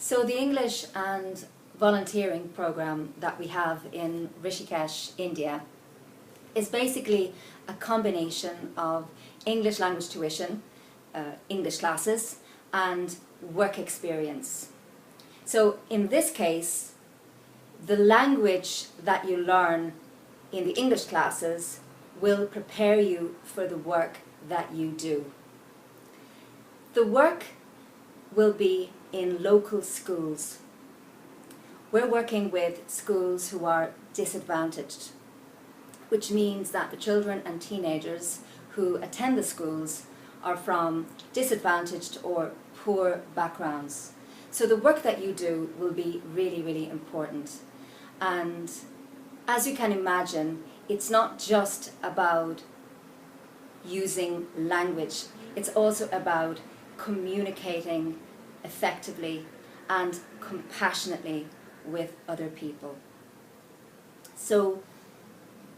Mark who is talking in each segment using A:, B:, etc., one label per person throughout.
A: So the English and volunteering program that we have in Rishikesh, India, is basically a combination of English language tuition, English classes, and work experience. So in this case, the language that you learn in the English classes will prepare you for the work that you do. The work will be in local schools. We're working with schools who are disadvantaged, which means that the children and teenagers who attend the schools are from disadvantaged or poor backgrounds. So the work that you do will be really, really important. And as you can imagine, it's not just about using language, it's also about communicating effectively and compassionately with other people. So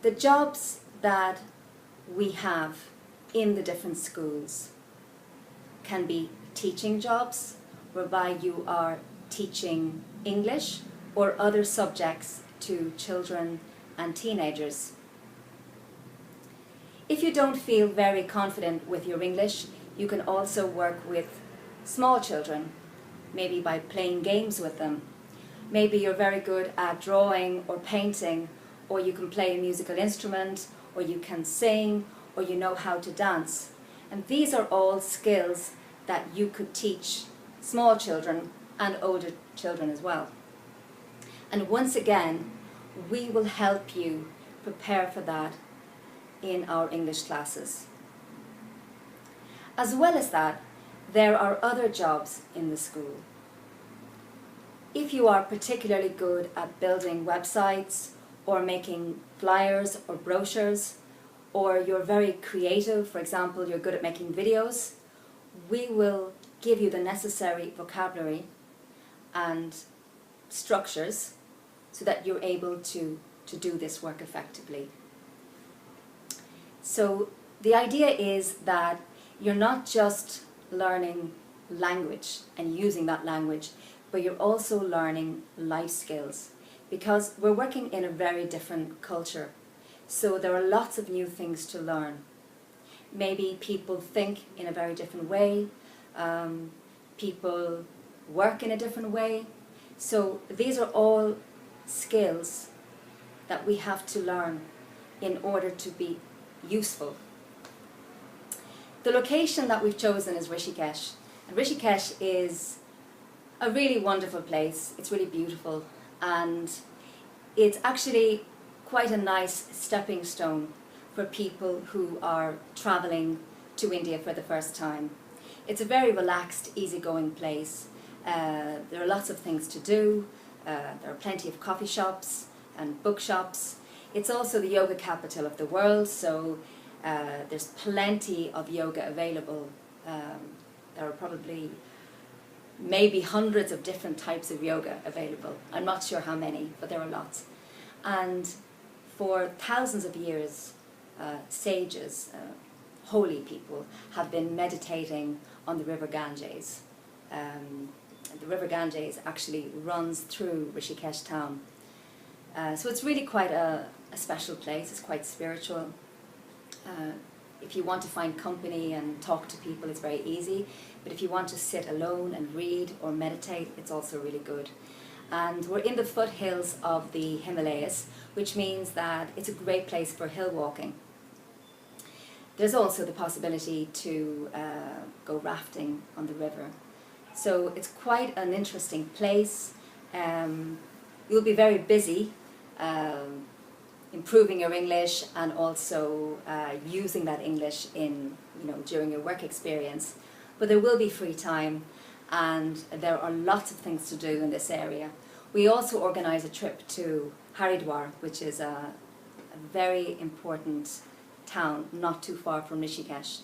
A: the jobs that we have in the different schools can be teaching jobs, whereby you are teaching English or other subjects to children and teenagers. If you don't feel very confident with your English, you can also work with small children, maybe by playing games with them. Maybe you're very good at drawing or painting, or you can play a musical instrument, or you can sing, or you know how to dance. And these are all skills that you could teach small children and older children as well. And once again, we will help you prepare for that in our English classes. As well as that, there are other jobs in the school. If you are particularly good at building websites or making flyers or brochures, or you're very creative, for example, you're good at making videos, we will give you the necessary vocabulary and structures so that you're able to do this work effectively. So the idea is that you're not just learning language and using that language, but you're also learning life skills, because we're working in a very different culture. So there are lots of new things to learn. Maybe people think in a very different way, people work in a different way. So these are all skills that we have to learn in order to be useful. The location that we've chosen is Rishikesh. And Rishikesh is a really wonderful place. It's really beautiful, and it's actually quite a nice stepping stone for people who are traveling to India for the first time. It's a very relaxed, easygoing place. There are lots of things to do. There are plenty of coffee shops and bookshops. It's also the yoga capital of the world, so there's plenty of yoga available. There are probably maybe hundreds of different types of yoga available. I'm not sure how many, but there are lots. And for thousands of years, sages, holy people, have been meditating on the river Ganges. The river Ganges actually runs through Rishikesh town. So it's really quite a special place. It's quite spiritual. If you want to find company and talk to people, it's very easy. But if you want to sit alone and read or meditate, it's also really good. And we're in the foothills of the Himalayas, which means that it's a great place for hill walking. There's also the possibility to go rafting on the river. So it's quite an interesting place. You'll be very busy improving your English and also using that English in, during your work experience. But there will be free time, and there are lots of things to do in this area. We also organise a trip to Haridwar, which is a very important town not too far from Rishikesh.